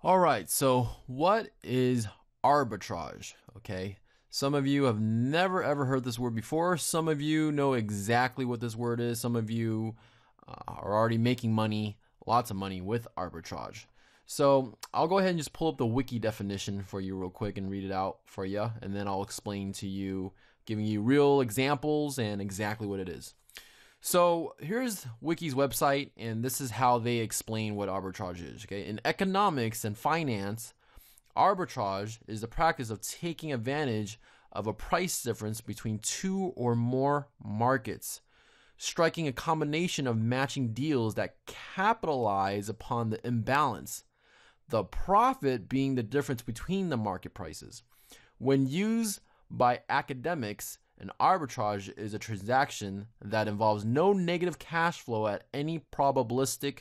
All right, so what is arbitrage? Okay, some of you have never ever heard this word before. Some of you know exactly what this word is. Some of you are already making money, lots of money with arbitrage. So I'll go ahead and just pull up the wiki definition for you real quick and read it out for you, and then I'll explain to you, giving you real examples and exactly what it is. So here's Wiki's website, and this is how they explain what arbitrage is. Okay, in economics and finance, arbitrage is the practice of taking advantage of a price difference between two or more markets, striking a combination of matching deals that capitalize upon the imbalance, the profit being the difference between the market prices. When used by academics, an arbitrage is a transaction that involves no negative cash flow at any probabilistic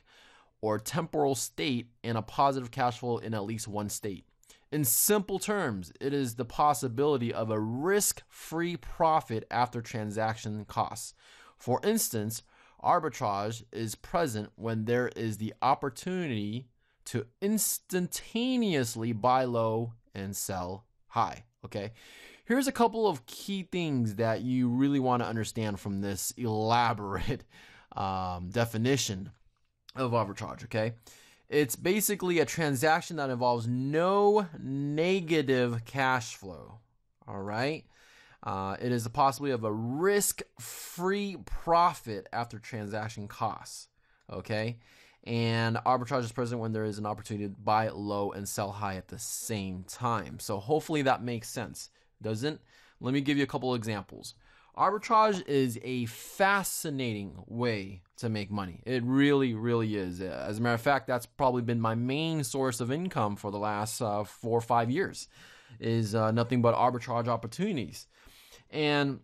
or temporal state and a positive cash flow in at least one state. In simple terms, it is the possibility of a risk-free profit after transaction costs. For instance, arbitrage is present when there is the opportunity to instantaneously buy low and sell high. Okay, here's a couple of key things that you really want to understand from this elaborate definition of arbitrage. Okay, it's basically a transaction that involves no negative cash flow. All right, it is the possibility of a risk-free profit after transaction costs. Okay, and arbitrage is present when there is an opportunity to buy low and sell high at the same time. So hopefully that makes sense. Doesn't? Let me give you a couple of examples. Arbitrage is a fascinating way to make money. It really, really is. As a matter of fact, that's probably been my main source of income for the last 4 or 5 years, is nothing but arbitrage opportunities. And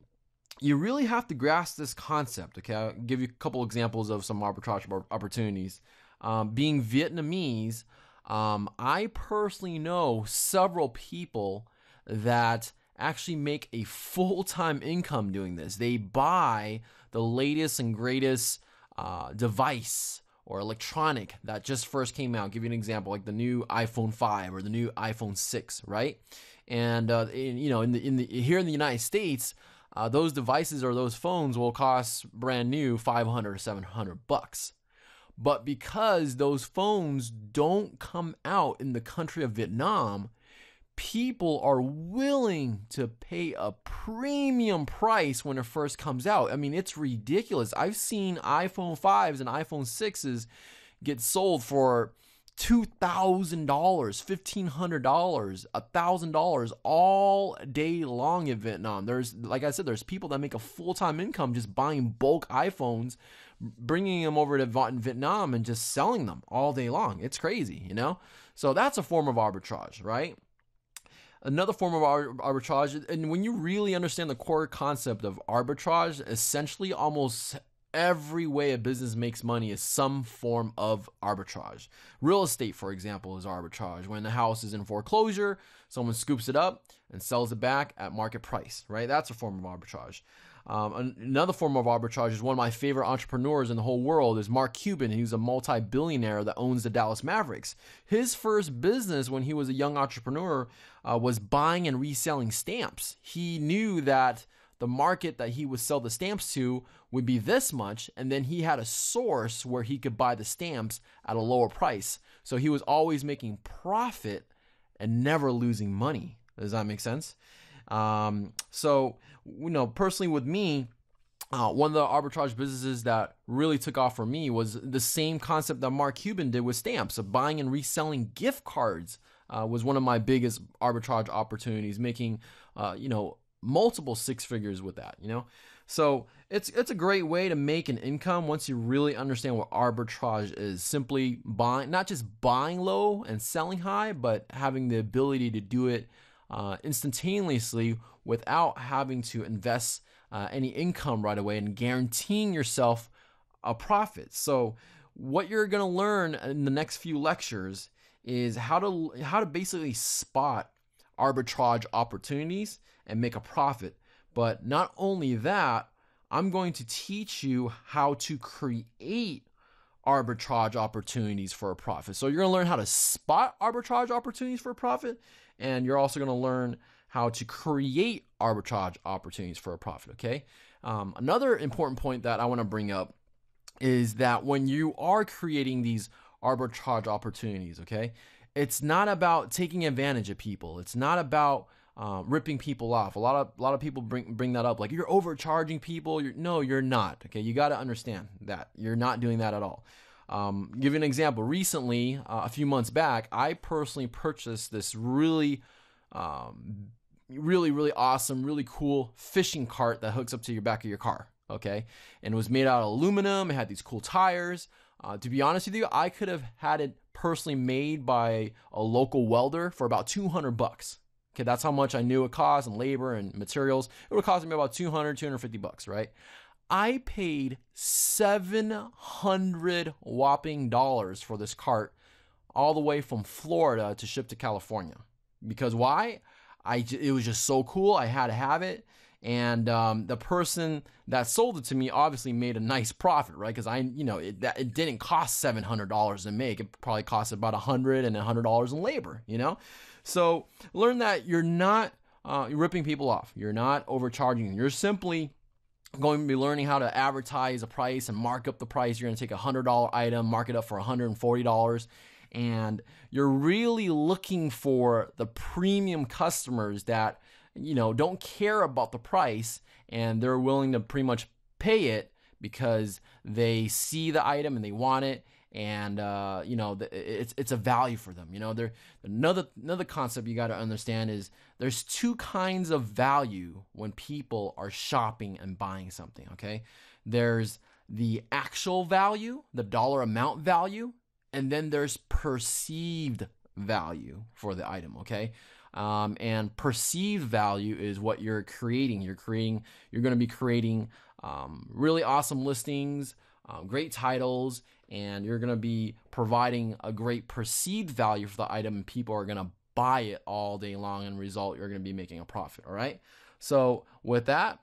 you really have to grasp this concept. Okay, I'll give you a couple examples of some arbitrage opportunities. Being Vietnamese, I personally know several people that actually make a full-time income doing this. They buy the latest and greatest device or electronic that just first came out. I'll give you an example, like the new iPhone 5 or the new iPhone 6, right? And here in the United States, those devices or those phones will cost brand new $500 or $700. But because those phones don't come out in the country of Vietnam, people are willing to pay a premium price when it first comes out. I mean, it's ridiculous. I've seen iPhone 5s and iPhone 6s get sold for $2,000, $1,500, $1,000 all day long in Vietnam. There's, like I said, there's people that make a full-time income just buying bulk iPhones, bringing them over to Vietnam and just selling them all day long. It's crazy, you know? So that's a form of arbitrage, right? Another form of arbitrage, and when you really understand the core concept of arbitrage, essentially almost every way a business makes money is some form of arbitrage. Real estate, for example, is arbitrage. When the house is in foreclosure, someone scoops it up and sells it back at market price, right? That's a form of arbitrage. Another form of arbitrage is one of my favorite entrepreneurs in the whole world is Mark Cuban. He's a multi-billionaire that owns the Dallas Mavericks. His first business when he was a young entrepreneur was buying and reselling stamps. He knew that the market that he would sell the stamps to would be this much, and then he had a source where he could buy the stamps at a lower price. So he was always making profit and never losing money. Does that make sense? So, personally with me, one of the arbitrage businesses that really took off for me was the same concept that Mark Cuban did with stamps. So buying and reselling gift cards was one of my biggest arbitrage opportunities, making, multiple six figures with that, So it's a great way to make an income once you really understand what arbitrage is. Simply buying, not just buying low and selling high, but having the ability to do it instantaneously without having to invest any income right away and guaranteeing yourself a profit. So what you're going to learn in the next few lectures is how to basically spot arbitrage opportunities and make a profit. But not only that, I'm going to teach you how to create arbitrage opportunities for a profit. So you're going to learn how to spot arbitrage opportunities for a profit, and you're also going to learn how to create arbitrage opportunities for a profit, okay? Another important point that I want to bring up is that when you are creating these arbitrage opportunities, okay, it's not about taking advantage of people. It's not about ripping people off. A lot of people bring that up, like you're overcharging people. No, you're not. Okay, you got to understand that you're not doing that at all. Give you an example. Recently, a few months back, I personally purchased this really awesome, really cool fishing cart that hooks up to your back of your car. Okay, and it was made out of aluminum. It had these cool tires. To be honest with you, I could have had it personally made by a local welder for about $200. Okay, that's how much I knew it cost, and labor and materials. It would have cost me about $250, right? I paid $700 whopping dollars for this cart all the way from Florida to ship to California. Because why? It was just so cool. I had to have it. And the person that sold it to me obviously made a nice profit, right? Because it didn't cost $700 to make. It probably cost about $100 and $100 in labor, So learn that you're not ripping people off. You're not overcharging. You're simply going to be learning how to advertise a price and mark up the price. You're going to take a $100 item, mark it up for $140. And you're really looking for the premium customers that don't care about the price, and they're willing to pretty much pay it because they see the item and they want it, and it's a value for them. Another concept you got to understand is there's two kinds of value when people are shopping and buying something. Okay, there's the actual value, the dollar amount value, and then there's perceived value for the item. Okay. And perceived value is what you're creating. You're going to be creating really awesome listings, great titles, and you're going to be providing a great perceived value for the item, and people are going to buy it all day long, and result, you're going to be making a profit. All right. So with that,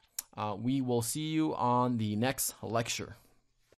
we will see you on the next lecture.